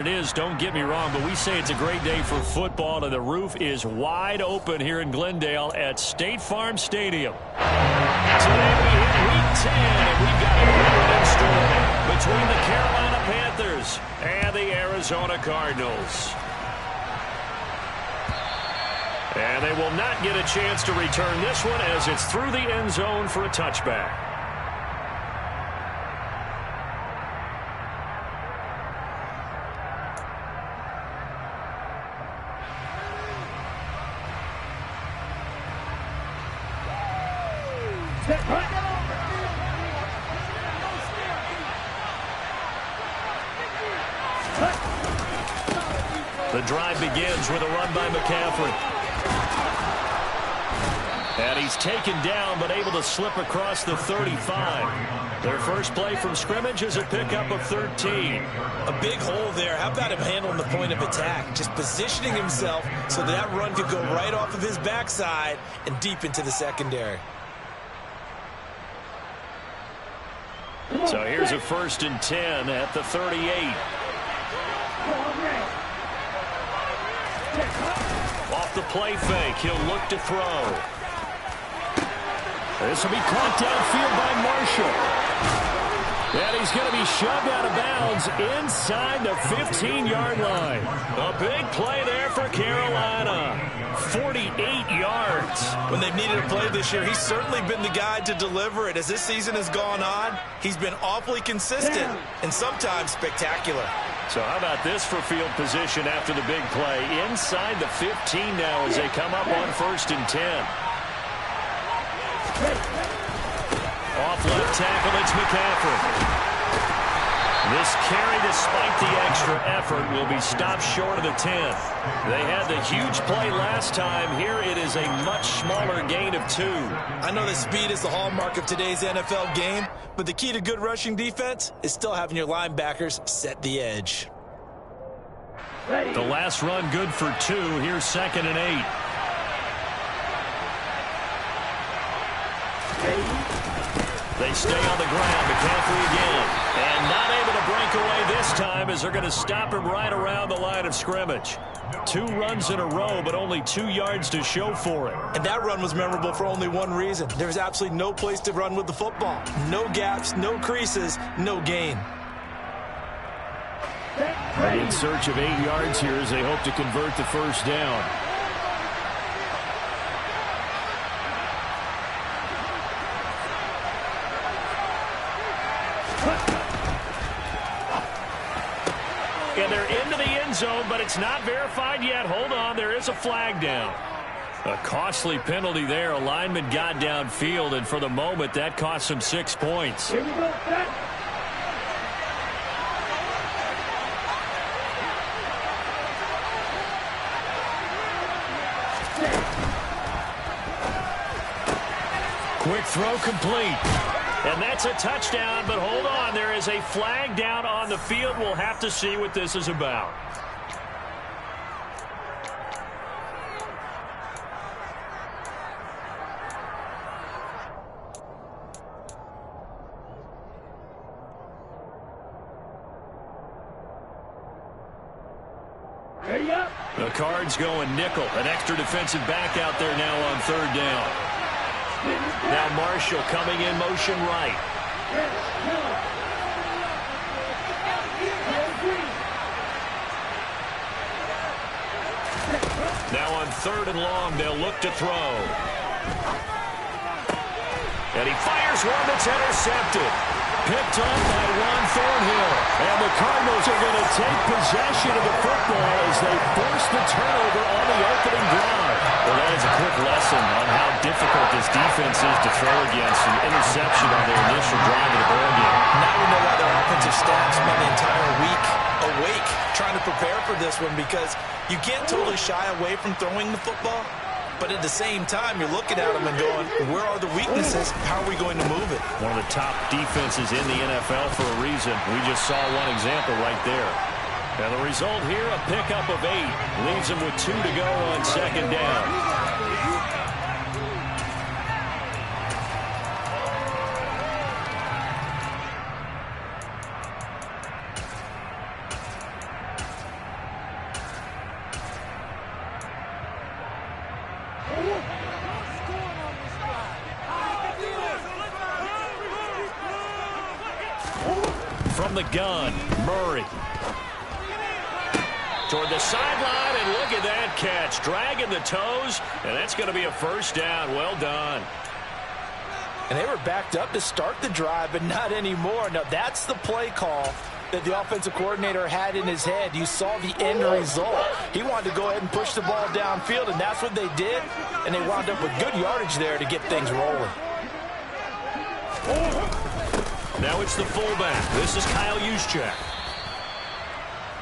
It is, don't get me wrong, but we say it's a great day for football, and the roof is wide open here in Glendale at State Farm Stadium. Today we hit Week 10, and we've got a riveting story between the Carolina Panthers and the Arizona Cardinals. And they will not get a chance to return this one as it's through the end zone for a touchback. The drive begins with a run by McCaffrey. And he's taken down but able to slip across the 35. Their first play from scrimmage is a pickup of 13. A big hole there. How about him handling the point of attack? Just positioning himself so that run could go right off of his backside and deep into the secondary. So here's a 1st and 10 at the 38. Off the play fake, he'll look to throw. This will be caught downfield by Marshall. And he's going to be shoved out of bounds inside the 15-yard line. A big play there for Carolina. 48 yards. When they've needed a play this year, he's certainly been the guy to deliver it. As this season has gone on, he's been awfully consistent and sometimes spectacular. So how about this for field position after the big play? Inside the 15 now as they come up on 1st and 10. Off left tackle, it's McCaffrey. This carry, despite the extra effort, will be stopped short of the 10. They had the huge play last time. Here it is a much smaller gain of 2. I know that speed is the hallmark of today's NFL game, but the key to good rushing defense is still having your linebackers set the edge. The last run good for 2. Here's 2nd and 8. They stay on the ground. McCaffrey again. And not able to break away this time as they're going to stop him right around the line of scrimmage. 2 runs in a row, but only 2 yards to show for it. And that run was memorable for only one reason. There was absolutely no place to run with the football. No gaps, no creases, no gain. In search of 8 yards here as they hope to convert the first down. And they're into the end zone, but it's not verified yet. Hold on, there is a flag down. A costly penalty there. A lineman got downfield, and for the moment, that cost him 6 points. Here we go, set. Quick throw complete. And that's a touchdown, but hold on. There is a flag down on the field. We'll have to see what this is about. Ready up. The Cards going nickel. An extra defensive back out there now on 3rd down. Now Marshall coming in motion right. Now on 3rd and long, they'll look to throw. And he fires one that's intercepted. Picked up by Juan Thornhill. And the Cardinals are going to take possession of the football as they force the turnover on the opening drive. Well, that is a quick lesson on how difficult this defense is to throw against. An interception on their initial drive of the ball game. Now we know why their offensive staff spent the entire week awake trying to prepare for this one, because you can't totally shy away from throwing the football. But at the same time, you're looking at them and going, where are the weaknesses? How are we going to move it? One of the top defenses in the NFL for a reason. We just saw one example right there. And the result here, a pickup of 8. Leaves them with 2 to go on 2nd down. from the gun. Murray. Toward the sideline, and look at that catch. Dragging the toes, and that's going to be a first down. Well done. And they were backed up to start the drive, but not anymore. Now, that's the play call that the offensive coordinator had in his head. You saw the end result. He wanted to go ahead and push the ball downfield, and that's what they did. And they wound up with good yardage there to get things rolling. Now it's the fullback. This is Kyle Juszczyk.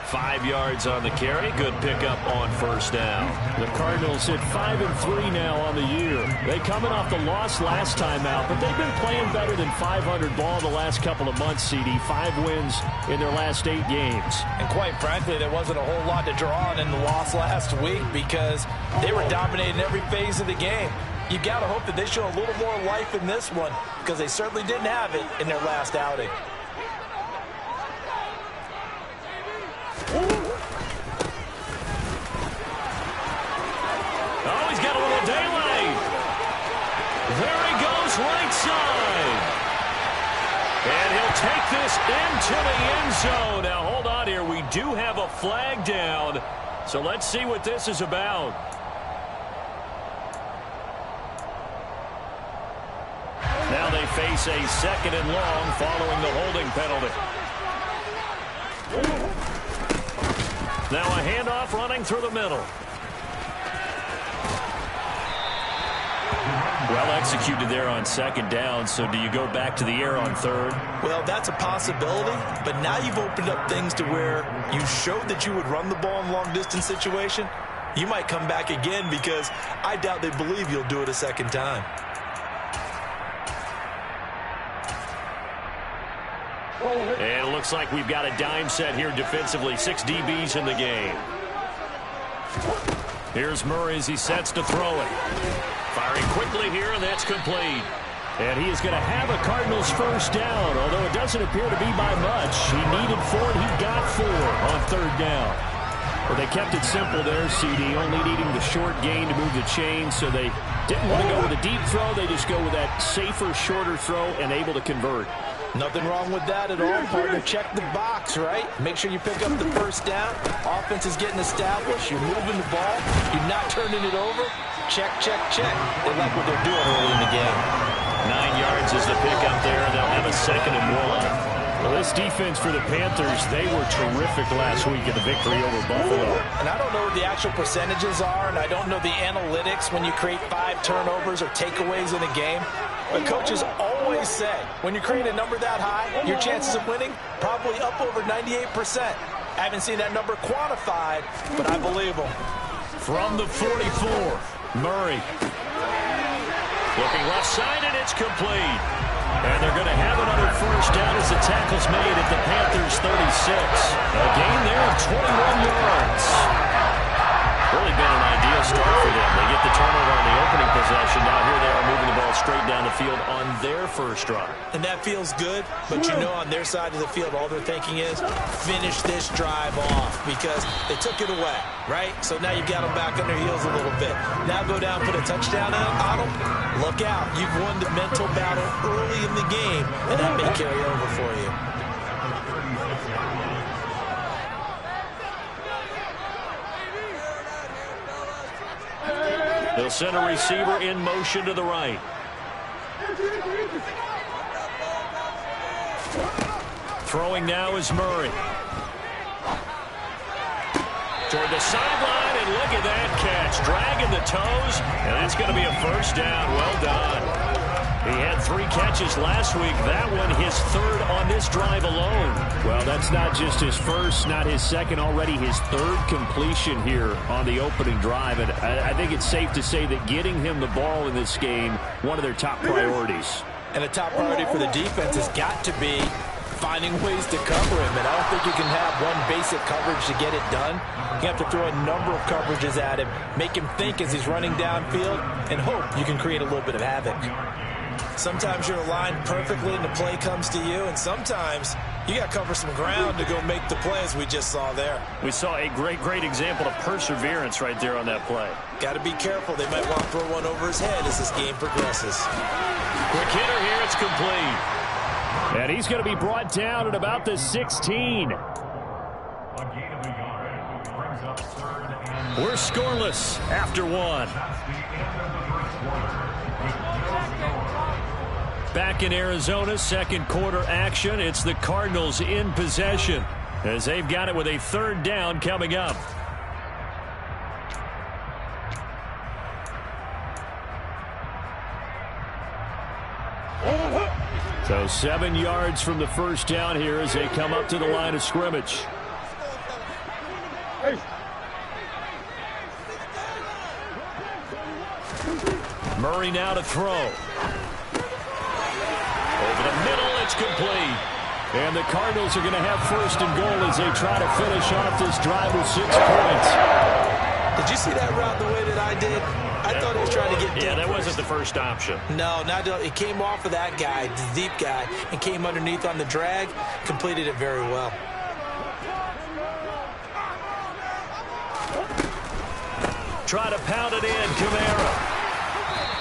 5 yards on the carry. Good pickup on first down. The Cardinals hit 5-3 now on the year. They coming off the loss last time out, but they've been playing better than 500 ball the last couple of months, CD. 5 wins in their last 8 games. And quite frankly, there wasn't a whole lot to draw on in the loss last week because they were dominating every phase of the game. You got to hope that they show a little more life in this one because they certainly didn't have it in their last outing. Oh, he's got a little daylight. There he goes, right side. And he'll take this into the end zone. Now, hold on here. We do have a flag down. So let's see what this is about. Now they face a 2nd and long following the holding penalty. Now a handoff running through the middle. Well executed there on 2nd down, so do you go back to the air on 3rd? Well, that's a possibility, but now you've opened up things to where you showed that you would run the ball in long-distance situation. You might come back again because I doubt they believe you'll do it a 2nd time. And it looks like we've got a dime set here defensively. 6 DBs in the game. Here's Murray as he sets to throw it. Firing quickly here, and that's complete. And he is going to have a Cardinals first down, although it doesn't appear to be by much. He needed 4, and he got 4 on 3rd down. Well, they kept it simple there, CD, only needing the short gain to move the chain, so they didn't want to go with a deep throw. They just go with that safer, shorter throw and able to convert. Nothing wrong with that at all, partner. Check the box, right? Make sure you pick up the first down. Offense is getting established. You're moving the ball. You're not turning it over. Check, check, check. They like what they're doing early in the game. 9 yards is the pickup there, and they'll have a 2nd and 1. Well, this defense for the Panthers, they were terrific last week in the victory over Buffalo. And I don't know what the actual percentages are, and I don't know the analytics when you create 5 turnovers or takeaways in a game. But coaches always say, when you create a number that high, your chances of winning probably up over 98%. I haven't seen that number quantified, but I believe them. From the 44, Murray. Looking left side, and it's complete. And they're going to have another first down as the tackle's made at the Panthers' 36. A gain there of 21 yards. Really been an ideal start for them. They get the turnover on the opening possession. Now here they are moving the ball straight down the field on their first drive. And that feels good, but you know on their side of the field, all they're thinking is finish this drive off because they took it away, right? So now you've got them back on their heels a little bit. Now go down, put a touchdown on them. Look out. You've won the mental battle early in the game, and that may carry over for you. They'll send a receiver in motion to the right. Throwing now is Murray. Toward the sideline, and look at that catch. Dragging the toes, and that's going to be a first down. Well done. He had 3 catches last week. That one his 3rd on this drive alone. Well, that's not just his first, not his second, already his 3rd completion here on the opening drive. And I think it's safe to say that getting him the ball in this game, one of their top priorities. And a top priority for the defense has got to be finding ways to cover him. And I don't think you can have one basic coverage to get it done. You have to throw a number of coverages at him, make him think as he's running downfield, and hope you can create a little bit of havoc. Sometimes you're aligned perfectly and the play comes to you, and sometimes you got to cover some ground to go make the play as we just saw there. We saw a great example of perseverance right there on that play. Got to be careful. They might want to throw one over his head as this game progresses. Quick hitter here. It's complete. And he's going to be brought down at about the 16. We're scoreless after one. Back in Arizona, second quarter action. It's the Cardinals in possession as they've got it with a third down coming up. So 7 yards from the first down here as they come up to the line of scrimmage. Murray now to throw. Over the middle, it's complete. And the Cardinals are going to have first and goal as they try to finish off this drive with 6 points. Did you see that route the way that I did? I thought he was trying to get deep. Yeah, that wasn't the first option. No, it came off of that guy, the deep guy, and came underneath on the drag, completed it very well. Try to pound it in, Kamara.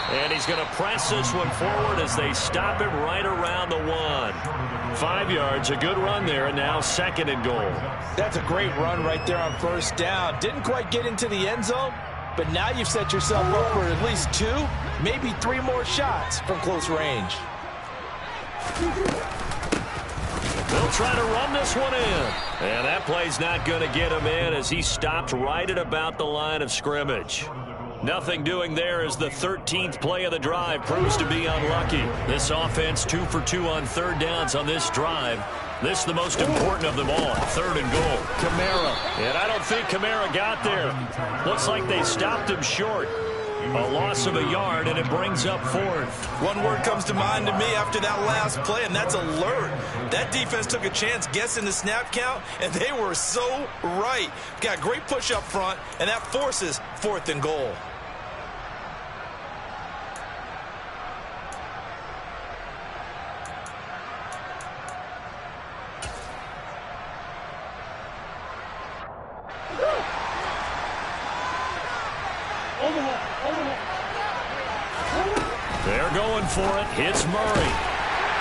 And he's going to press this one forward as they stop him right around the 1. 5 yards, a good run there, and now second and goal. That's a great run right there on first down. Didn't quite get into the end zone, but now you've set yourself up for at least 2, maybe 3 more shots from close range. They'll try to run this one in. And that play's not going to get him in as he stopped right at about the line of scrimmage. Nothing doing there as the 13th play of the drive proves to be unlucky. This offense 2 for 2 on third downs on this drive. This is the most important of them all, third and goal. Kamara. And I don't think Kamara got there. Looks like they stopped him short. A loss of a yard, and it brings up fourth. One word comes to mind to me after that last play, and that's alert. That defense took a chance guessing the snap count, and they were so right. Got great push up front, and that forces fourth and goal. They're going for it. Hits Murray.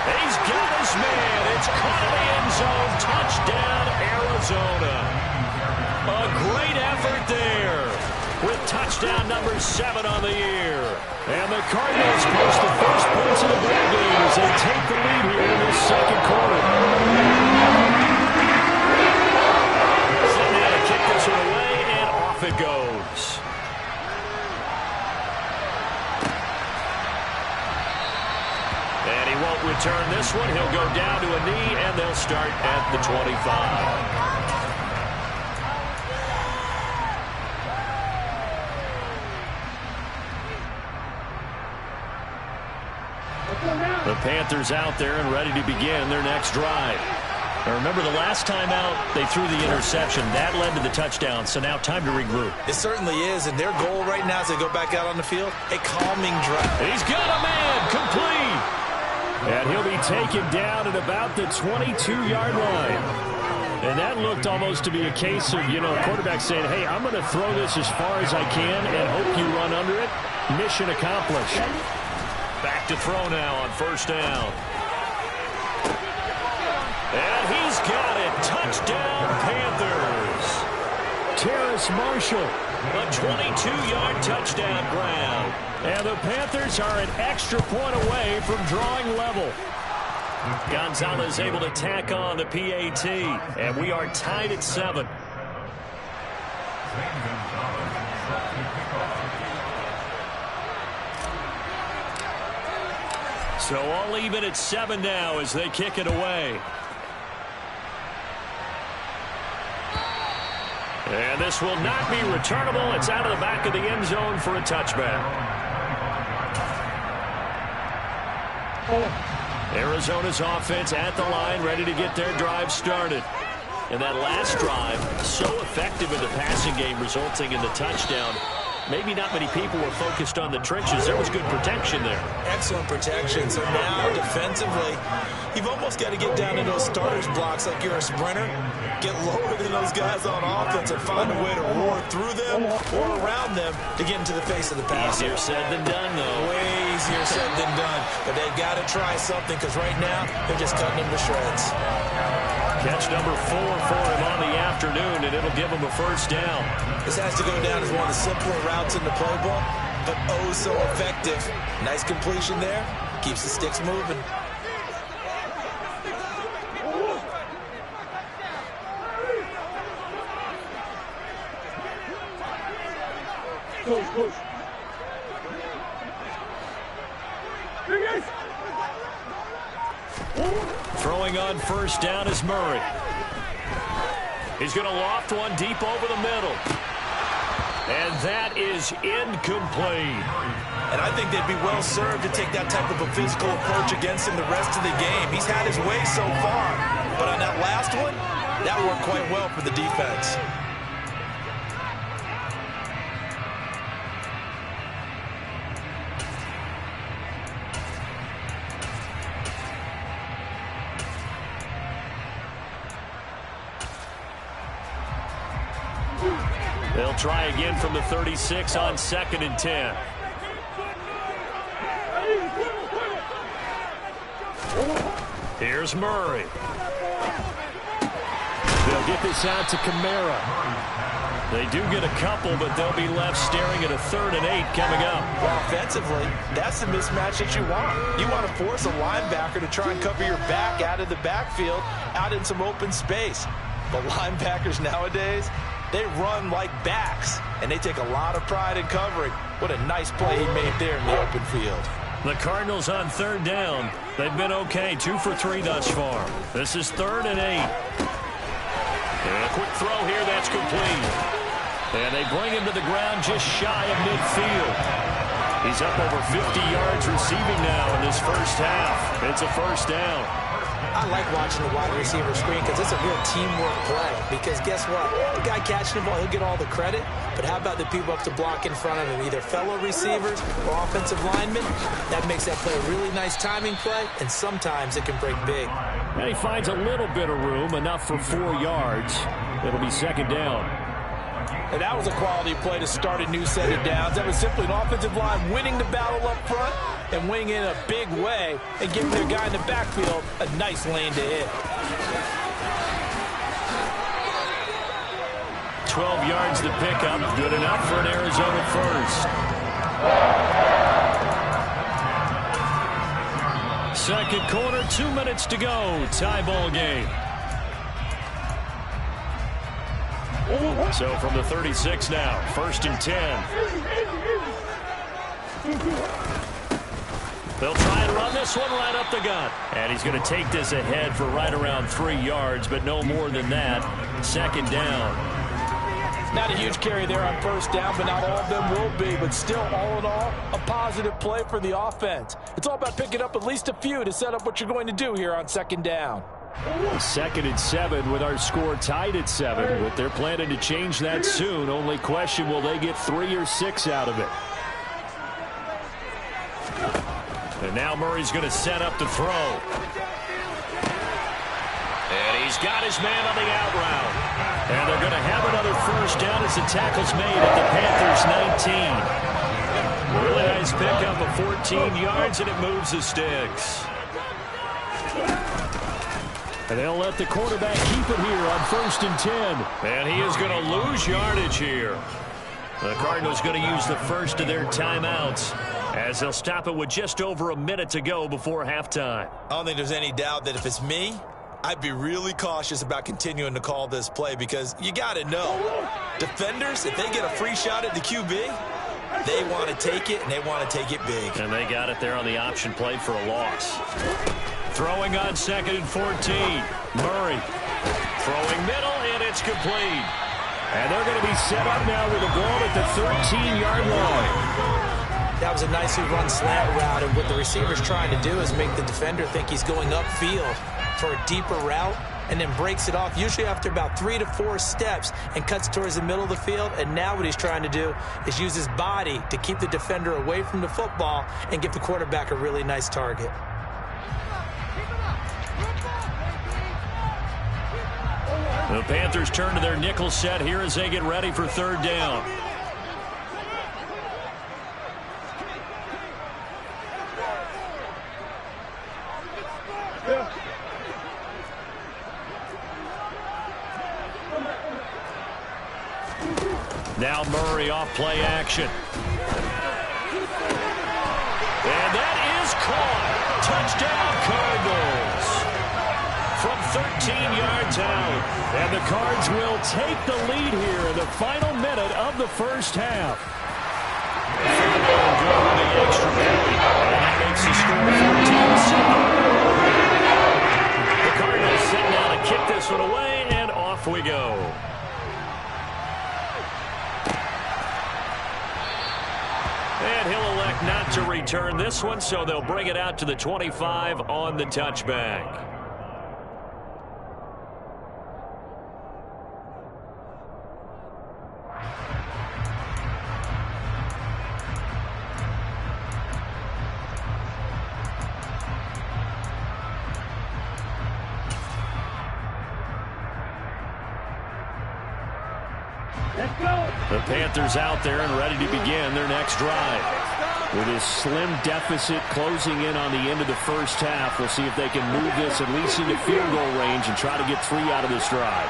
He's got his man. It's caught in the end zone. Touchdown, Arizona. A great effort there with touchdown number 7 on the year. And the Cardinals post the first points of the ball game as they take the lead here in this second quarter. Sitting down to kick this one away, and off it goes. And he won't return this one. He'll go down to a knee, and they'll start at the 25. The Panthers out there and ready to begin their next drive. Now remember, the last time out, they threw the interception. That led to the touchdown, so now time to regroup. It certainly is, and their goal right now as they go back out on the field, a calming drive. He's got a man, complete. And he'll be taken down at about the 22-yard line. And that looked almost to be a case of, quarterback saying, hey, I'm going to throw this as far as I can and hope you run under it. Mission accomplished. Back to throw now on first down. And he's got it. Touchdown, Panthers. Terrace Marshall, a 22-yard touchdown grab. And the Panthers are an extra point away from drawing level. Gonzalez able to tack on the PAT. And we are tied at 7. So all even at 7 now as they kick it away. And this will not be returnable. It's out of the back of the end zone for a touchback. Arizona's offense at the line, ready to get their drive started. And that last drive, so effective in the passing game, resulting in the touchdown. maybe not many people were focused on the trenches. There was good protection there. Excellent protection. So now, defensively, you've almost got to get down to those starters blocks like you're a sprinter. Get lower than those guys on offense and find a way to roar through them or around them to get into the face of the passer. Easier said than done, though. Way easier said than done. But they've got to try something because right now, they're just cutting them to shreds. Catch number 4 for him on the afternoon, and it'll give him a first down. This has to go down as one of the simpler routes in the playbook, but oh so effective. Nice completion there. Keeps the sticks moving. Throwing on first down is Murray. He's going to loft one deep over the middle. And that is incomplete. And I think they'd be well served to take that type of a physical approach against him the rest of the game. He's had his way so far. But on that last one, that worked quite well for the defense. They'll try again from the 36 on 2nd and 10. Here's Murray. They'll get this out to Kamara. They do get a couple, but they'll be left staring at a 3rd and 8 coming up. Well, offensively, that's the mismatch that you want. You want to force a linebacker to try and cover your back out of the backfield, out in some open space. But linebackers nowadays, they run like backs, and they take a lot of pride in covering. What a nice play he made there in the open field. The Cardinals on 3rd down. They've been okay, 2 for 3 thus far. This is 3rd and 8. And a quick throw here, that's complete. And they bring him to the ground just shy of midfield. He's up over 50 yards receiving now in this first half. It's a first down. I like watching the wide receiver screen because it's a real teamwork play. Because guess what? The guy catching the ball, he'll get all the credit. But how about the people up to block in front of him? Either fellow receivers or offensive linemen. That makes that play a really nice timing play, and sometimes it can break big. And he finds a little bit of room, enough for 4 yards. It'll be 2nd down. And that was a quality play to start a new set of downs. That was simply an offensive line winning the battle up front and winning in a big way and giving their guy in the backfield a nice lane to hit. 12 yards to pick up. Good enough for an Arizona first. Second quarter, 2 minutes to go. Tie ball game. So from the 36 now, 1st and 10. They'll try and run this one right up the gut. And he's going to take this ahead for right around 3 yards, but no more than that. 2nd down. Not a huge carry there on first down, but not all of them will be. But still, all in all, a positive play for the offense. It's all about picking up at least a few to set up what you're going to do here on 2nd down. 2nd and 7 with our score tied at 7. But they're planning to change that soon. Only question, will they get 3 or 6 out of it? And now Murray's going to set up to throw. And he's got his man on the out route. And they're going to have another first down as the tackle's made at the Panthers' 19. Really nice pickup of 14 yards, and it moves the sticks. And they'll let the quarterback keep it here on 1st and 10. And he is going to lose yardage here. The Cardinals going to use the first of their timeouts as they'll stop it with just over a minute to go before halftime. I don't think there's any doubt that if it's me, I'd be really cautious about continuing to call this play because you got to know, defenders, if they get a free shot at the QB, they want to take it, and they want to take it big. And they got it there on the option play for a loss. Throwing on 2nd and 14. Murray throwing middle, and it's complete. And they're going to be set up now with the ball at the 13-yard line. That was a nicely run slant route, and what the receiver's trying to do is make the defender think he's going upfield for a deeper route, and then breaks it off, usually after about 3 to 4 steps, and cuts towards the middle of the field. And now what he's trying to do is use his body to keep the defender away from the football and give the quarterback a really nice target. The Panthers turn to their nickel set here as they get ready for third down. Now Murray off play action. And that is caught. Touchdown Cardinals. From 13 yards out. And the Cards will take the lead here in the final minute of the first half. The extra point. And that makes the score 14-7. The Cardinals sitting down to kick this one away, and off we go. And he'll elect not to return this one, so they'll bring it out to the 25 on the touchback. The Panthers out there and ready to begin their next drive. With this slim deficit closing in on the end of the first half, we'll see if they can move this at least into field goal range and try to get 3 out of this drive.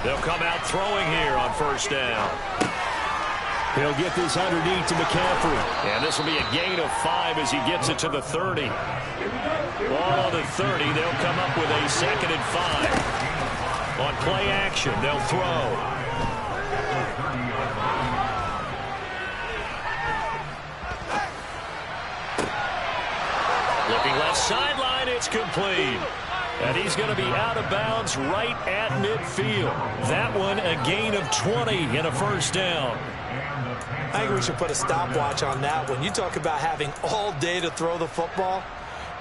They'll come out throwing here on first down. He'll get this underneath to McCaffrey. And this will be a gain of 5 as he gets it to the 30. Ball on the 30. They'll come up with a 2nd and 5. On play action, they'll throw. Looking left sideline, it's complete. And he's going to be out of bounds right at midfield. That one a gain of 20 and a first down. I think we should put a stopwatch on that one. You talk about having all day to throw the football,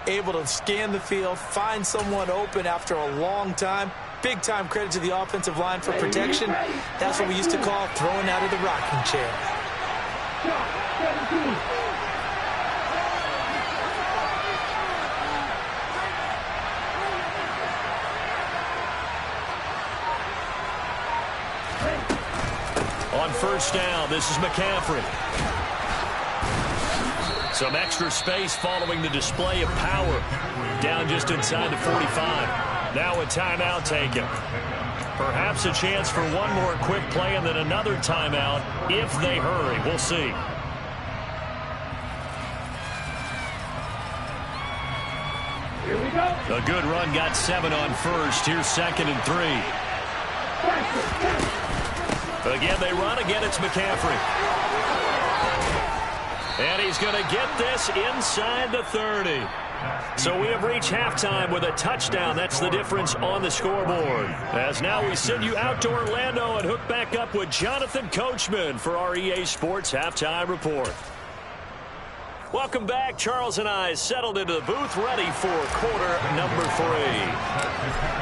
able to scan the field, find someone open after a long time. Big time credit to the offensive line for protection. That's what we used to call throwing out of the rocking chair. On first down, this is McCaffrey. Some extra space following the display of power. Down just inside the 45. Now a timeout taken. Perhaps a chance for one more quick play and then another timeout if they hurry. We'll see. Here we go. A good run got 7 on first. Here's 2nd and 3. Again, they run. Again, it's McCaffrey. And he's going to get this inside the 30. So we have reached halftime with a touchdown. That's the difference on the scoreboard. As now we send you out to Orlando and hook back up with Jonathan Coachman for our EA Sports Halftime Report. Welcome back. Charles and I settled into the booth ready for quarter number 3.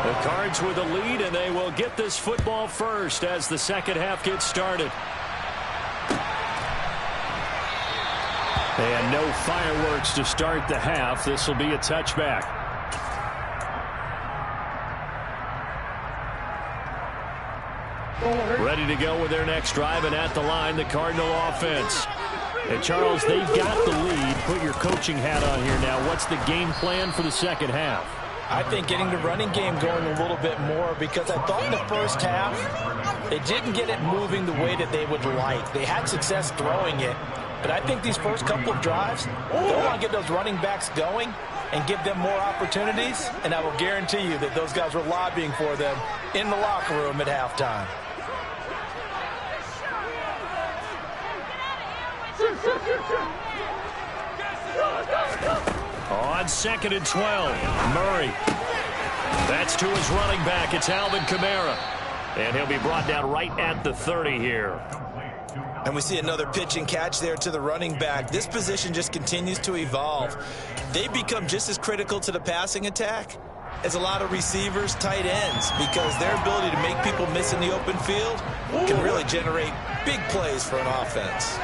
The Cards with a lead, and they will get this football first as the second half gets started. And no fireworks to start the half. This will be a touchback. Ready to go with their next drive, and at the line, the Cardinal offense. And Charles, they've got the lead. Put your coaching hat on here now. What's the game plan for the second half? I think getting the running game going a little bit more, because I thought in the first half they didn't get it moving the way that they would like. They had success throwing it, but I think these first couple of drives, they'll want to get those running backs going and give them more opportunities, and I will guarantee you that those guys were lobbying for them in the locker room at halftime. On 2nd and 12, Murray. That's to his running back. It's Alvin Kamara. And he'll be brought down right at the 30 here. And we see another pitch and catch there to the running back. This position just continues to evolve. They become just as critical to the passing attack as a lot of receivers, tight ends, because their ability to make people miss in the open field can really generate big plays for an offense.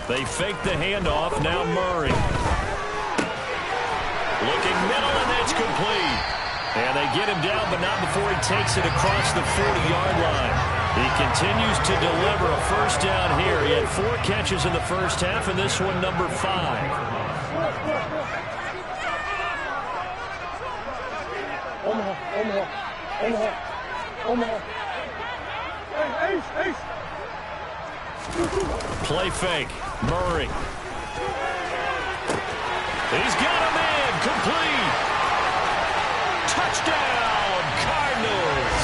They fake the handoff. Now Murray. Looking middle, and that's complete. And they get him down, but not before he takes it across the 40-yard line. He continues to deliver a first down here. He had 4 catches in the first half, and this one number 5. Play fake. Murray. He's got a man. Complete. Touchdown, Cardinals.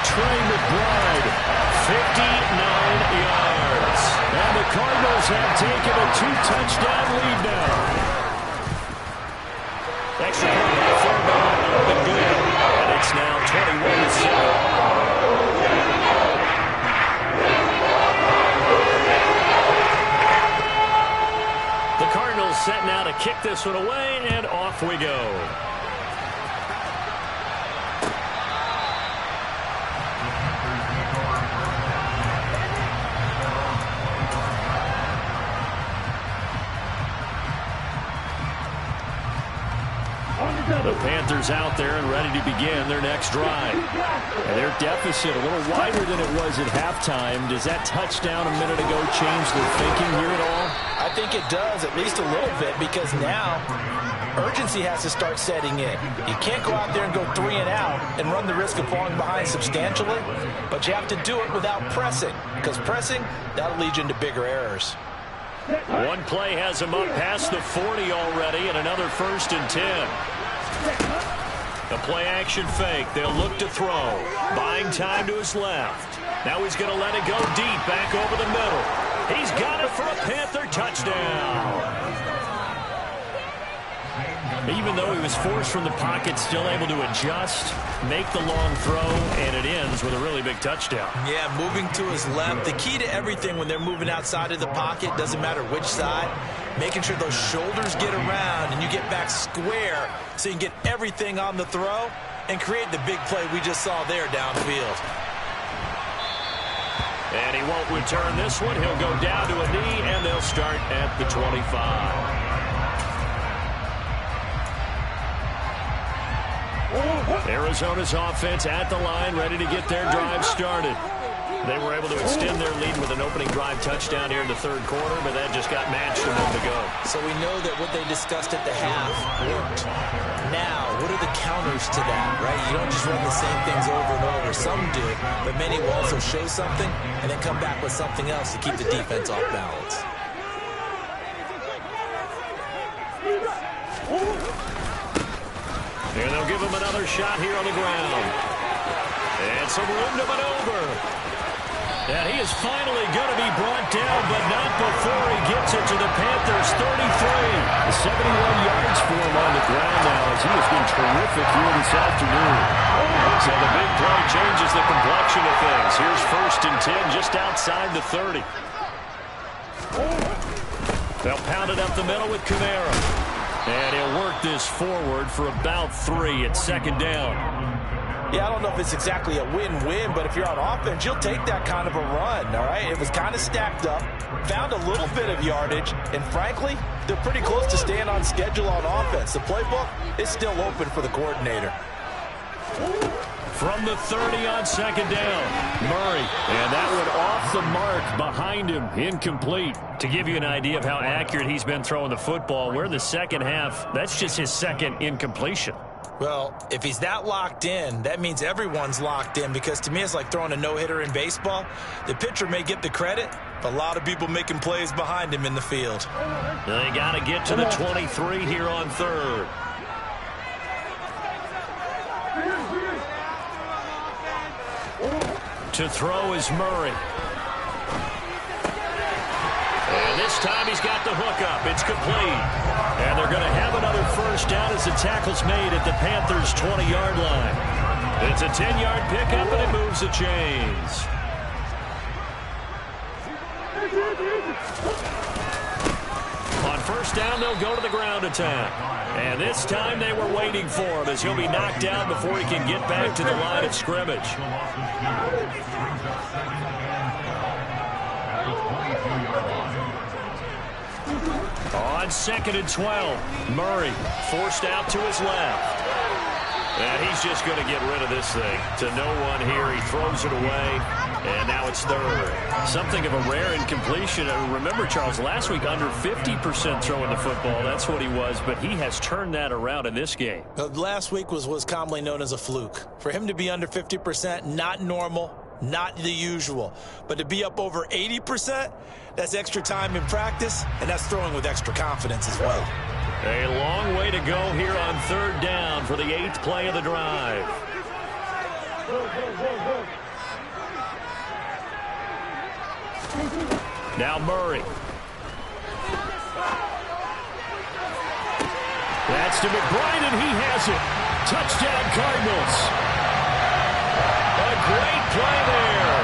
Trey McBride, 59 yards. And the Cardinals have taken a 2-touchdown lead now. Extra point by Fairbairn, up and good. And it's now 21-7. The Cardinals set now to kick this one away, and off we go. The Panthers out there and ready to begin their next drive. And their deficit a little wider than it was at halftime. Does that touchdown a minute ago change their thinking here at all? I think it does, at least a little bit, because now urgency has to start setting in. You can't go out there and go 3 and out and run the risk of falling behind substantially, but you have to do it without pressing, because pressing, that'll lead you into bigger errors. One play has him up past the 40 already, and another 1st and 10. The play action fake. They'll look to throw. Buying time to his left. Now he's going to let it go deep back over the middle. He's got it for a Panther touchdown. Even though he was forced from the pocket, still able to adjust, make the long throw, and it ends with a really big touchdown. Yeah, moving to his left. The key to everything when they're moving outside of the pocket, doesn't matter which side, making sure those shoulders get around and you get back square so you can get everything on the throw and create the big play we just saw there downfield. And he won't return this one. He'll go down to a knee, and they'll start at the 25. Arizona's offense at the line, ready to get their drive started. They were able to extend their lead with an opening drive touchdown here in the 3rd quarter, but that just got matched a moment ago. So we know that what they discussed at the half worked. Now, what are the counters to that, right? You don't just run the same things over and over. Some do, but many will also show something and then come back with something else to keep the defense off balance. And they'll give him another shot here on the ground. And some room to maneuver. And he is finally going to be brought down, but not before he gets it to the Panthers' 33. 71 yards for him on the ground now, as he has been terrific here this afternoon. So the big play changes the complexion of things. Here's 1st and 10 just outside the 30. They'll pound it up the middle with Kamara. And he'll work this forward for about 3 at 2nd down. Yeah, I don't know if it's exactly a win-win, but if you're on offense, you'll take that kind of a run, all right? It was kind of stacked up, found a little bit of yardage, and frankly, they're pretty close to staying on schedule on offense. The playbook is still open for the coordinator. From the 30 on 2nd down, Murray. And that one off the mark behind him, incomplete. To give you an idea of how accurate he's been throwing the football, we're in the 2nd half. That's just his 2nd incompletion. Well, if he's that locked in, that means everyone's locked in, because to me it's like throwing a no-hitter in baseball. The pitcher may get the credit, but a lot of people making plays behind him in the field. They got to get to the 23 here on 3rd. To throw is Murray. And this time he's got the hook up. It's complete. And they're going to have another 1st down as the tackle's made at the Panthers' 20-yard line. It's a 10-yard pickup, and it moves the chains. On first down, they'll go to the ground attack. And this time they were waiting for him as he'll be knocked down before he can get back to the line of scrimmage. On 2nd and 12, Murray forced out to his left. And he's just going to get rid of this thing. To no one here. He throws it away. And now it's 3rd. Something of a rare incompletion. Remember, Charles, last week under 50% throwing the football. That's what he was. But he has turned that around in this game. Last week was commonly known as a fluke. For him to be under 50%, not normal, not the usual. But to be up over 80%, that's extra time in practice, and that's throwing with extra confidence as well. A long way to go here on 3rd down for the 8th play of the drive. Now Murray. That's to McBride, and he has it. Touchdown, Cardinals. A great play there.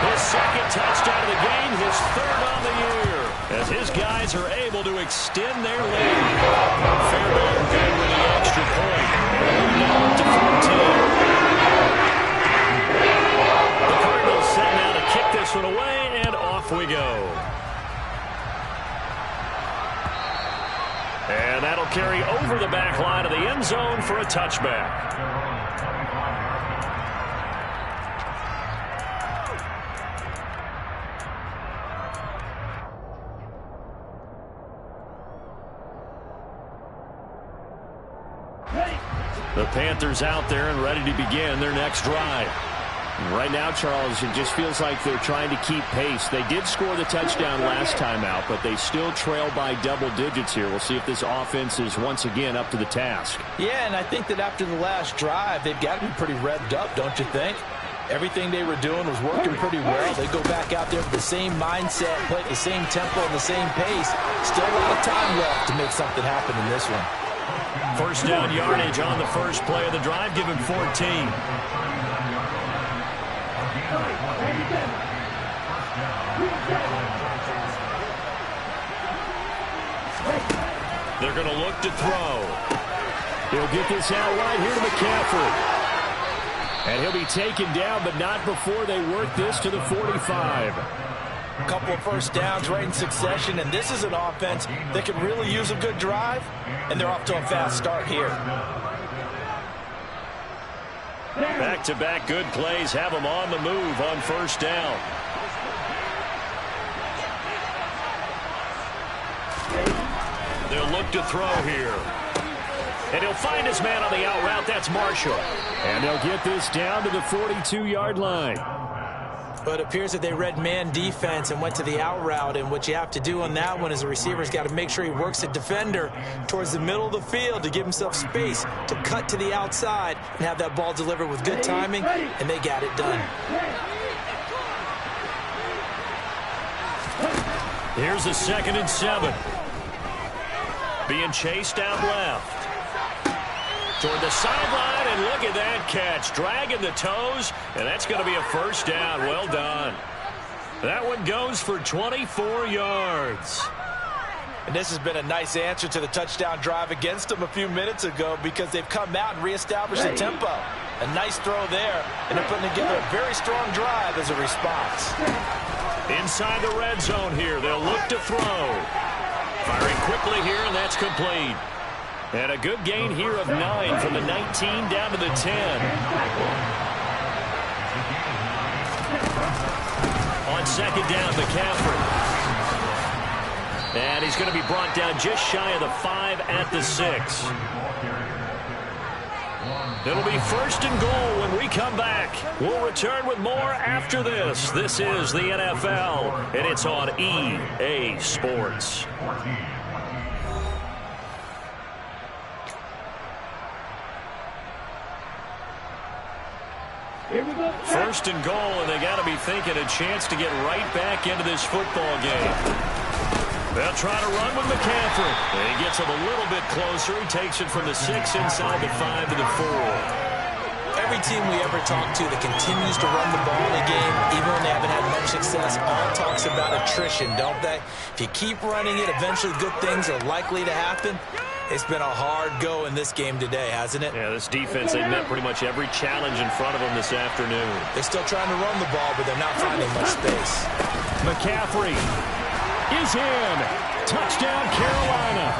His 2nd touchdown of the game, his 3rd on the year, as his guys are able to extend their lead. Fairbairn good with the extra point. Now to 14. The Cardinals set now to kick this one away, and off we go. And that'll carry over the back line of the end zone for a touchback. The Panthers out there and ready to begin their next drive. Right now, Charles, it just feels like they're trying to keep pace. They did score the touchdown last time out, but they still trail by double digits here. We'll see if this offense is once again up to the task. Yeah, and I think that after the last drive, they've got to be pretty revved up, don't you think? Everything they were doing was working pretty well. They go back out there with the same mindset, play at the same tempo and the same pace. Still a lot of time left to make something happen in this one. First down yardage on the first play of the drive. Give him 14. They're going to look to throw. He'll get this out wide here to McCaffrey. And he'll be taken down, but not before they work this to the 45. A couple of first downs right in succession, and this is an offense that could really use a good drive, and they're off to a fast start here. Back-to-back good plays have them on the move on first down. They'll look to throw here. And he'll find his man on the out route. That's Marshall. And they'll get this down to the 42-yard line. But it appears that they read man defense and went to the out route. And what you have to do on that one is the receiver's got to make sure he works the defender towards the middle of the field to give himself space to cut to the outside and have that ball delivered with good timing, and they got it done. Here's a 2nd and 7. Being chased out left. Toward the sideline, and look at that catch. Dragging the toes, and that's going to be a first down. Well done. That one goes for 24 yards. And this has been a nice answer to the touchdown drive against them a few minutes ago because they've come out and reestablished the tempo. A nice throw there, and they're putting together a very strong drive as a response. Inside the red zone here, they'll look to throw. Firing quickly here, and that's complete. And a good gain here of 9 from the 19 down to the 10. On second down, McCaffrey. And he's going to be brought down just shy of the 5 at the 6. It'll be first and goal when we come back. We'll return with more after this. This is the NFL, and it's on EA Sports. First and goal, and they got to be thinking a chance to get right back into this football game. They'll try to run with McCaffrey. And he gets him a little bit closer. He takes it from the 6 inside the 5 to the 4. Every team we ever talk to that continues to run the ball in a game, even when they haven't had much success, all talks about attrition, don't they? If you keep running it, eventually good things are likely to happen. It's been a hard go in this game today, hasn't it? Yeah, this defense, they met pretty much every challenge in front of them this afternoon. They're still trying to run the ball, but they're not finding much space. McCaffrey is in. Touchdown, Carolina.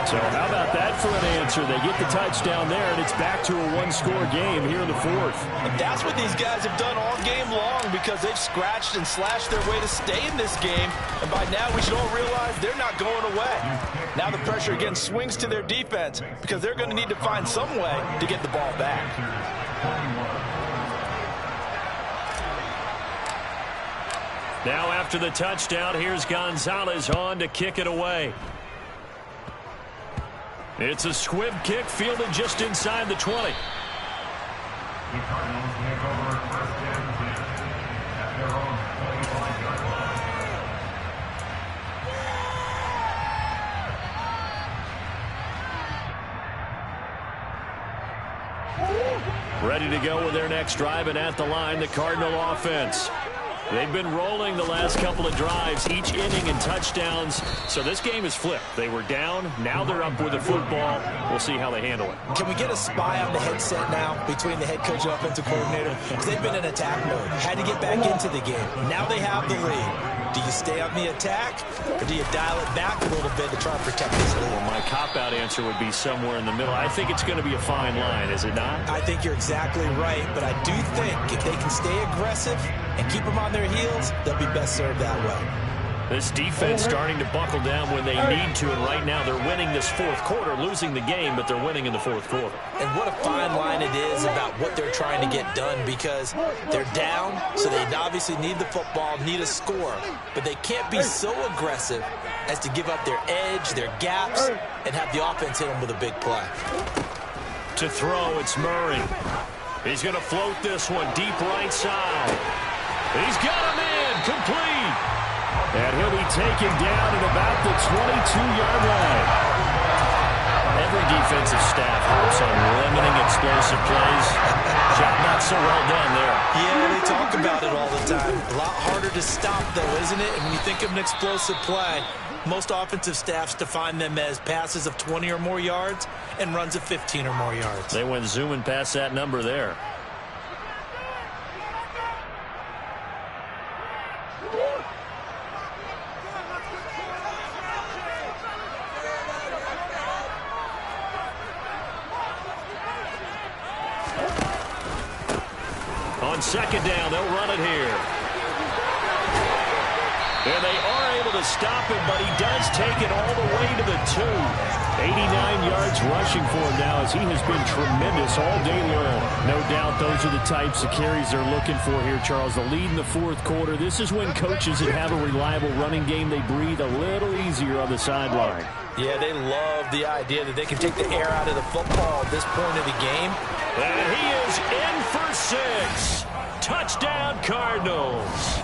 So how about that for an answer? They get the touchdown there, and it's back to a one-score game here in the fourth. And that's what these guys have done all game long because they've scratched and slashed their way to stay in this game. And by now, we should all realize they're not going away. Now the pressure again swings to their defense because they're going to need to find some way to get the ball back. Now after the touchdown, here's Gonzalez on to kick it away. It's a squib kick fielded just inside the 20. Ready to go with their next drive, and at the line, the Cardinal offense. They've been rolling the last couple of drives, each inning in touchdowns. So this game is flipped. They were down. Now they're up with the football. We'll see how they handle it. Can we get a spy on the headset now between the head coach and offensive coordinator? Because they've been in attack mode. Had to get back into the game. Now they have the lead. Do you stay on the attack, or do you dial it back a little bit to try and protect this lead? Well, my cop-out answer would be somewhere in the middle. I think it's going to be a fine line, is it not? I think you're exactly right, but I do think if they can stay aggressive and keep them on their heels, they'll be best served that way. This defense starting to buckle down when they need to, and right now they're winning this fourth quarter, losing the game, but they're winning in the fourth quarter. And what a fine line it is about what they're trying to get done, because they're down, so they obviously need the football, need a score, but they can't be so aggressive as to give up their edge, their gaps, and have the offense hit them with a big play. To throw, it's Murray. He's going to float this one deep right side. He's got him in, complete. And he'll be taken down at about the 22-yard line. Every defensive staff hopes on limiting explosive plays. Job not so well done there. Yeah, they talk about it all the time. A lot harder to stop, though, isn't it? And when you think of an explosive play, most offensive staffs define them as passes of 20 or more yards and runs of 15 or more yards. They went zooming past that number there. On second down, they'll run it here. And they are able to stop him, but he does take it all the way to the 2. 89 yards rushing for him now, as he has been tremendous all day long. No doubt those are the types of carries they're looking for here, Charles. The lead in the fourth quarter. This is when coaches that have a reliable running game, they breathe a little easier on the sideline. Yeah, they love the idea that they can take the air out of the football at this point of the game. And he is in for 6. Touchdown, Cardinals.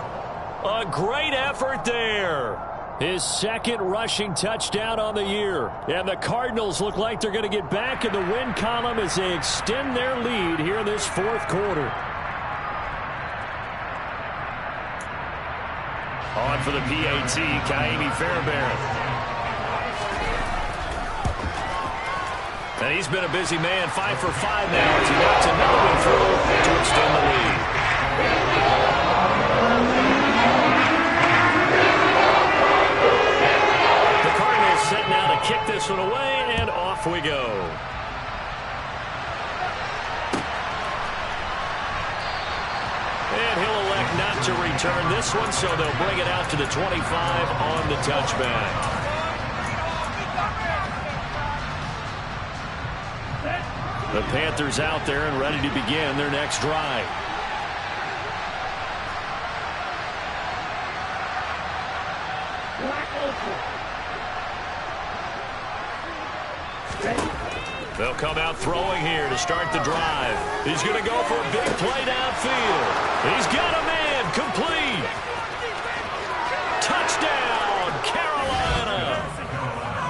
A great effort there. His second rushing touchdown on the year. And the Cardinals look like they're going to get back in the win column as they extend their lead here in this fourth quarter. On for the PAT, Kaimi Fairbairn. And he's been a busy man, 5 for 5 now as he knocks another one through to extend the lead. The Cardinals set now to kick this one away, and off we go. And he'll elect not to return this one, so they'll bring it out to the 25 on the touchback. The Panthers out there and ready to begin their next drive. They'll come out throwing here to start the drive. He's going to go for a big play downfield. He's got a man complete. Touchdown, Carolina.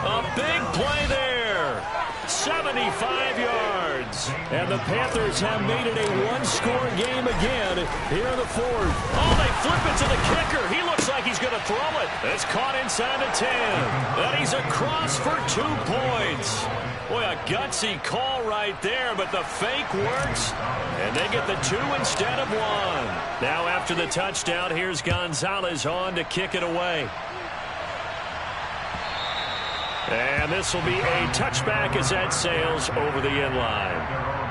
A big play there. 75 yards. yards. And the Panthers have made it a one-score game again here in the fourth. Oh, they flip it to the kicker. He looks like he's going to throw it. It's caught inside the 10. And he's across for 2 points. Boy, a gutsy call right there, but the fake works. And they get the 2 instead of 1. Now after the touchdown, here's Gonzalez on to kick it away. And this will be a touchback as that sails over the end line.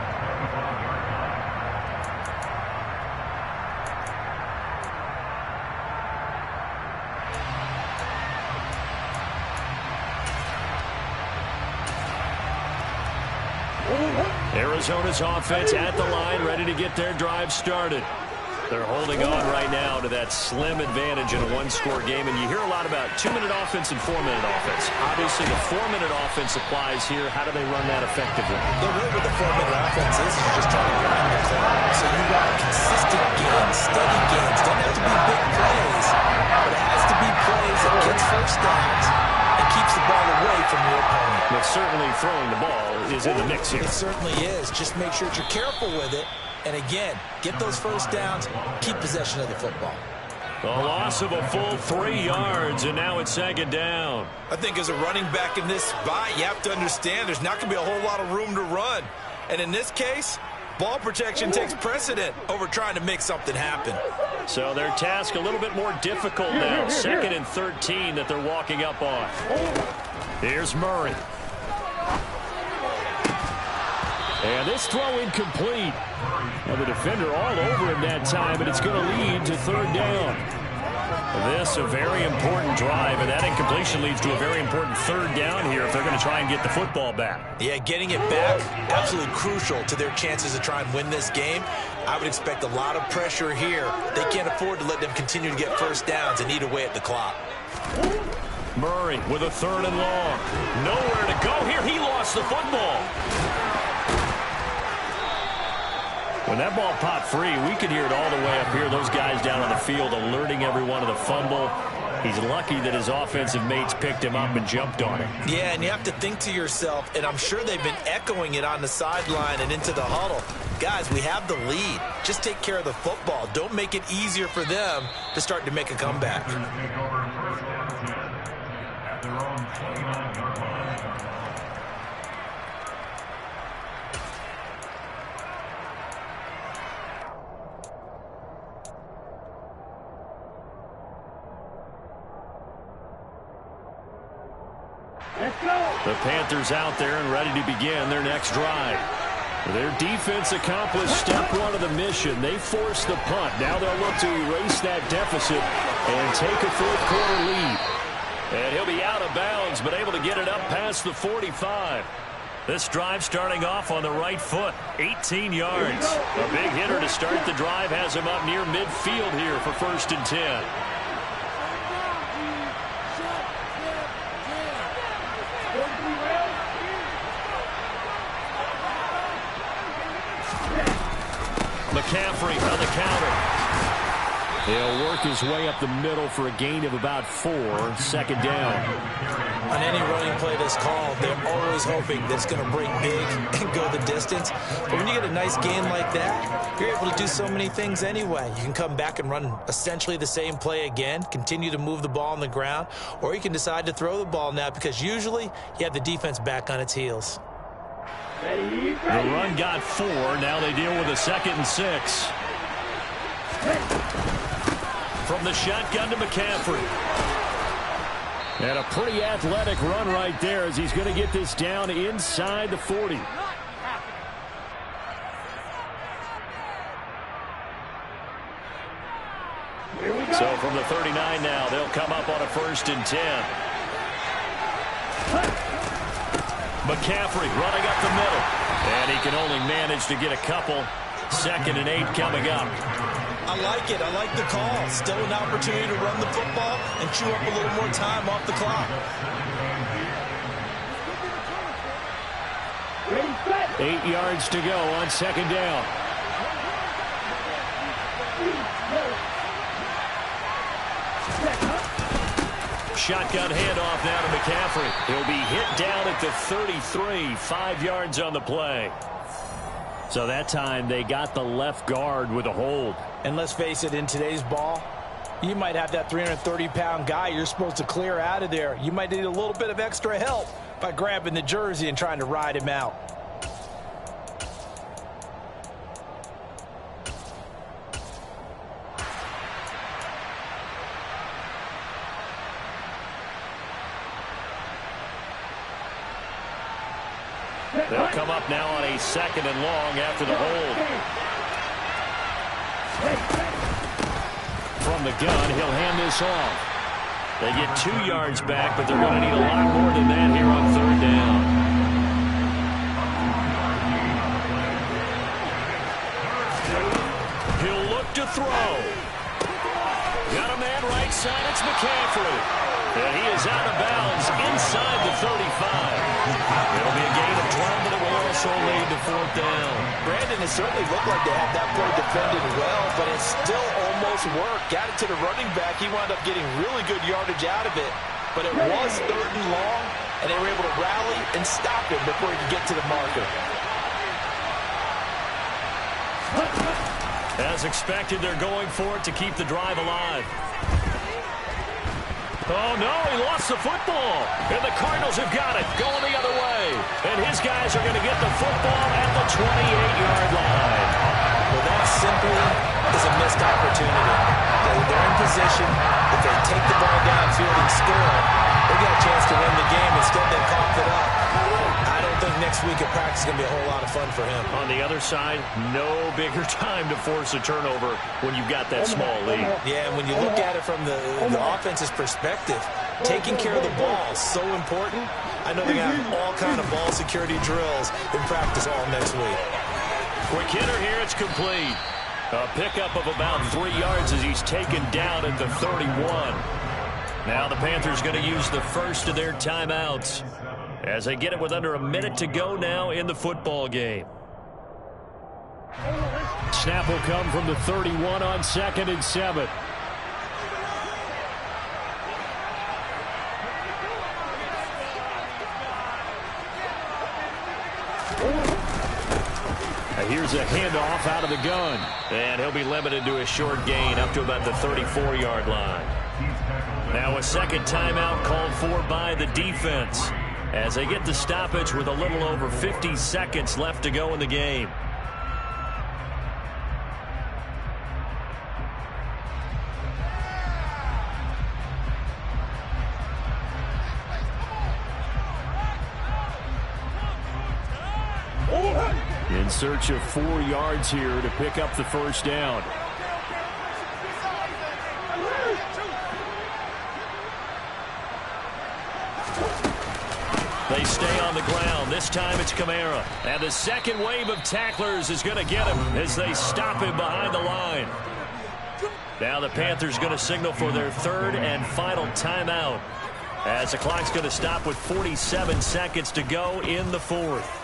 Arizona's offense at the line, ready to get their drive started. They're holding on right now to that slim advantage in a one-score game, and you hear a lot about 2-minute offense and 4-minute offense. Obviously, the 4-minute offense applies here. How do they run that effectively? The way with the 4-minute offense is you're just trying to grind the clock. So you want consistent gains, steady gains. Don't have to be big plays, but it has to be plays that gets first downs and keeps the ball away from your opponent. But certainly throwing the ball is in the mix here. It certainly is. Just make sure that you're careful with it. And again, get those first downs, keep possession of the football. A loss of a full 3 yards, and now it's second down. I think as a running back in this spot, you have to understand there's not going to be a whole lot of room to run. And in this case, ball protection takes precedent over trying to make something happen. So their task a little bit more difficult now. 2nd and 13 that they're walking up on. Here's Murray. And this throw incomplete. Well, the defender all over him that time, but it's going to lead to 3rd down. This a very important drive, and that incompletion leads to a very important 3rd down here if they're going to try and get the football back. Yeah, getting it back, absolutely crucial to their chances to try and win this game. I would expect a lot of pressure here. They can't afford to let them continue to get first downs and eat away at the clock. Murray with a 3rd and long. Nowhere to go here. He lost the football. When that ball popped free, we could hear it all the way up here. Those guys down on the field alerting everyone of the fumble. He's lucky that his offensive mates picked him up and jumped on him. Yeah, and you have to think to yourself, and I'm sure they've been echoing it on the sideline and into the huddle. Guys, we have the lead. Just take care of the football. Don't make it easier for them to start to make a comeback. The Panthers out there and ready to begin their next drive. Their defense accomplished step 1 of the mission. They forced the punt. Now they'll look to erase that deficit and take a 4th quarter lead. And he'll be out of bounds, but able to get it up past the 45. This drive starting off on the right foot, 18 yards. A big hitter to start the drive has him up near midfield here for 1st and 10. McCaffrey on the counter. He'll work his way up the middle for a gain of about 4. 2nd down. On any running play that's called, they're always hoping that it's going to break big and go the distance. But when you get a nice gain like that, you're able to do so many things anyway. You can come back and run essentially the same play again, continue to move the ball on the ground, or you can decide to throw the ball now because usually you have the defense back on its heels. The run got 4. Now they deal with a 2nd and 6. From the shotgun to McCaffrey. And a pretty athletic run right there as he's going to get this down inside the 40. So from the 39 now, they'll come up on a 1st and 10. McCaffrey running up the middle. And he can only manage to get a couple. 2nd and 8 coming up. I like it. I like the call. Still an opportunity to run the football and chew up a little more time off the clock. 8 yards to go on 2nd down. Shotgun handoff now to McCaffrey. He'll be hit down at the 33. 5 yards on the play. So that time they got the left guard with a hold. And let's face it, in today's ball, you might have that 330-pound guy you're supposed to clear out of there. You might need a little bit of extra help by grabbing the jersey and trying to ride him out. They'll come up now on a 2nd and long after the hold. From the gun, he'll hand this off. They get 2 yards back, but they're going to need a lot more than that here on 3rd down. He'll look to throw. Got a man right side. It's McCaffrey. And he is out of bounds inside the 35. It'll be a gain of 12, but it will also lead to 4th down. Brandon, it certainly looked like they had that play defended well, but it still almost worked. Got it to the running back. He wound up getting really good yardage out of it, but it was 3rd and long, and they were able to rally and stop him before he could get to the marker. As expected, they're going for it to keep the drive alive. Oh, no, he lost the football. And the Cardinals have got it, going the other way. And his guys are going to get the football at the 28-yard line. Well, that simply is a missed opportunity. They're in position. If they take the ball downfield and score, they got a chance to win the game. Instead, they coughed it up. I don't think next week at practice is going to be a whole lot of fun for him. On the other side, no bigger time to force a turnover when you've got that small lead. Yeah, and when you look at it from the offense's perspective, taking care of the ball is so important. I know they're going to have all kind of ball security drills in practice all next week. Quick hitter here, it's complete. A pickup of about 3 yards as he's taken down at the 31. Now the Panthers going to use the first of their timeouts as they get it with under a minute to go now in the football game. Snap will come from the 31 on 2nd and 7. Here's a handoff out of the gun. And he'll be limited to a short gain up to about the 34-yard line. Now a second timeout called for by the defense as they get the stoppage with a little over 50 seconds left to go in the game. In search of 4 yards here to pick up the first down. They stay on the ground. This time it's Kamara. And the second wave of tacklers is going to get him as they stop him behind the line. Now the Panthers going to signal for their 3rd and final timeout as the clock's going to stop with 47 seconds to go in the 4th.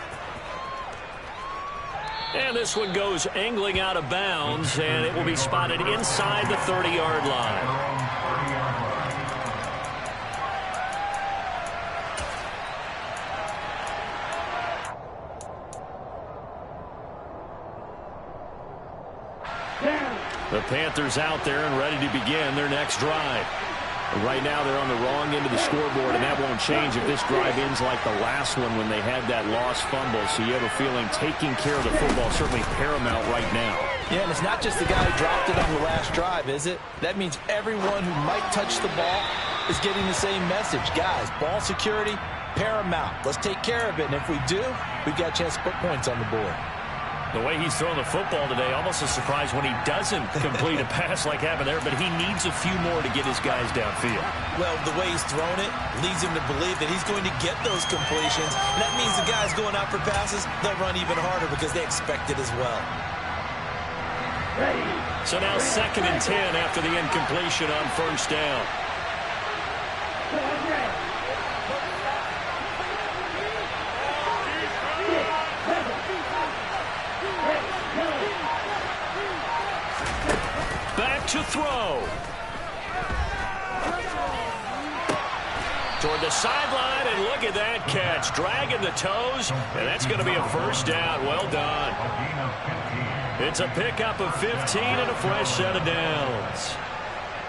And this one goes angling out of bounds, and it will be spotted inside the 30-yard line. The Panthers out there and ready to begin their next drive. Right now they're on the wrong end of the scoreboard, and that won't change if this drive ends like the last one when they had that lost fumble. So you have a feeling taking care of the football is certainly paramount right now. Yeah, and it's not just the guy who dropped it on the last drive, is it? That means everyone who might touch the ball is getting the same message. Guys, ball security, paramount. Let's take care of it, and if we do, we've got a chance to put points on the board. The way he's throwing the football today, almost a surprise when he doesn't complete a pass like happened there, but he needs a few more to get his guys downfield. Well, the way he's thrown it leads him to believe that he's going to get those completions. And that means the guys going out for passes, they'll run even harder because they expect it as well. So now 2nd and 10 after the incompletion on first down. To throw. Toward the sideline, and look at that catch. Dragging the toes, and that's going to be a first down. Well done. It's a pickup of 15 and a fresh set of downs.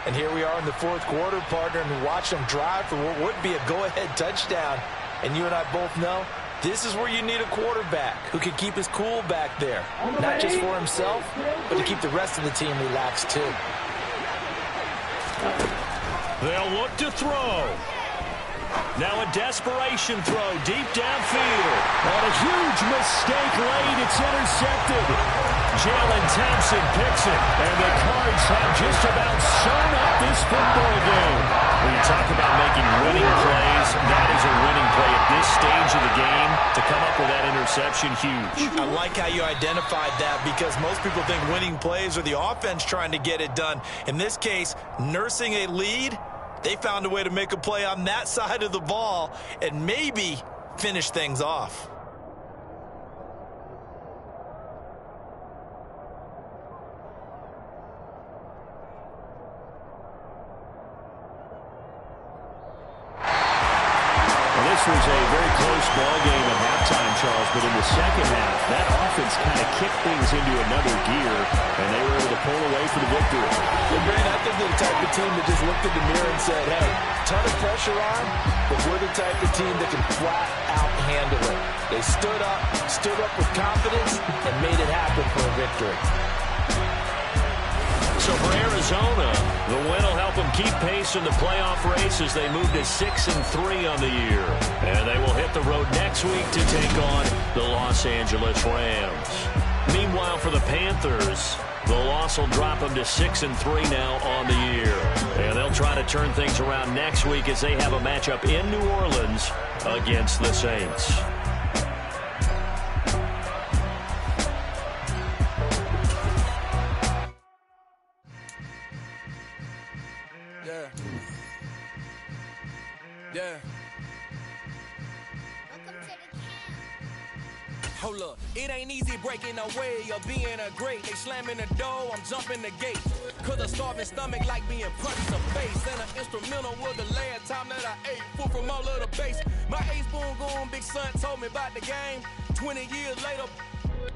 And here we are in the fourth quarter, partner, and watch them drive for what would be a go-ahead touchdown. And you and I both know this is where you need a quarterback who can keep his cool back there. Not just for himself, but to keep the rest of the team relaxed too. They'll look to throw. Now a desperation throw deep downfield. On a huge mistake late, it's intercepted. Jalen Thompson picks it, and the Cards have just about sewn up this football game. When you talk about making winning plays, that is a winning play at this stage of the game. To come up with that interception, huge. I like how you identified that because most people think winning plays are the offense trying to get it done. In this case, nursing a lead, they found a way to make a play on that side of the ball and maybe finish things off. This was a very close ball game at halftime, Charles, but in the second half, that offense kind of kicked things into another gear, and they were able to pull away for the victory. Well, Brand, I think they're the type of team that just looked in the mirror and said, hey, ton of pressure on, but we're the type of team that can flat out handle it. They stood up with confidence, and made it happen for a victory. So for Arizona, the win will help them keep pace in the playoff race as they move to 6-3 on the year. And they will hit the road next week to take on the Los Angeles Rams. Meanwhile, for the Panthers, the loss will drop them to 6-3 now on the year. And they'll try to turn things around next week as they have a matchup in New Orleans against the Saints. Yeah. Hold up, it ain't easy breaking away or being a great. They slamming the door, I'm jumping the gate. Cause a starving stomach like being punched in the face. And an instrumental was the last time that I ate food from all of the base. My ace-spoon going big son told me about the game. 20 years later,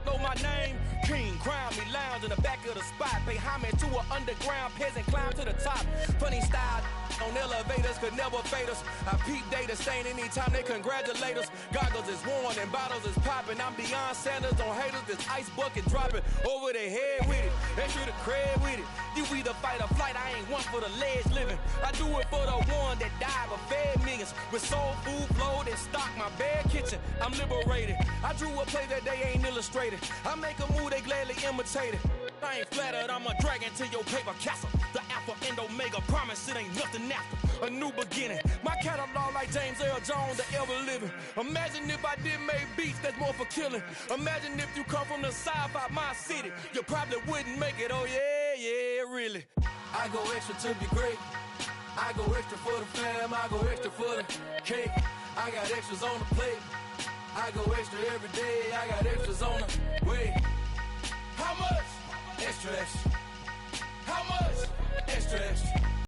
know my name. King, crown me, lounge in the back of the spot. Pay homage to an underground peasant, climb to the top. Funny style on elevators could never fade us. I peep data stain anytime they congratulate us. Goggles is worn and bottles is popping. I'm beyond Sanders on haters. This ice bucket dropping over their head with it. Extra the cred with it. You either fight or flight. I ain't one for the ledge living. I do it for the one that died but fed millions. With soul food flowed and stock my bad kitchen. I'm liberated. I drew a play that they ain't illustrated. I make a move they gladly imitate it. I ain't flattered, I'm a dragon to your paper castle. The alpha and omega, promise it ain't nothing after. A new beginning. My catalog like James Earl Jones, the ever living. Imagine if I did make beats that's more for killing. Imagine if you come from the south out my city. You probably wouldn't make it, oh yeah, really. I go extra to be great. I go extra for the fam, I go extra for the cake. I got extras on the plate. I go extra every day, I got extras on the way. How much? Extra, extra.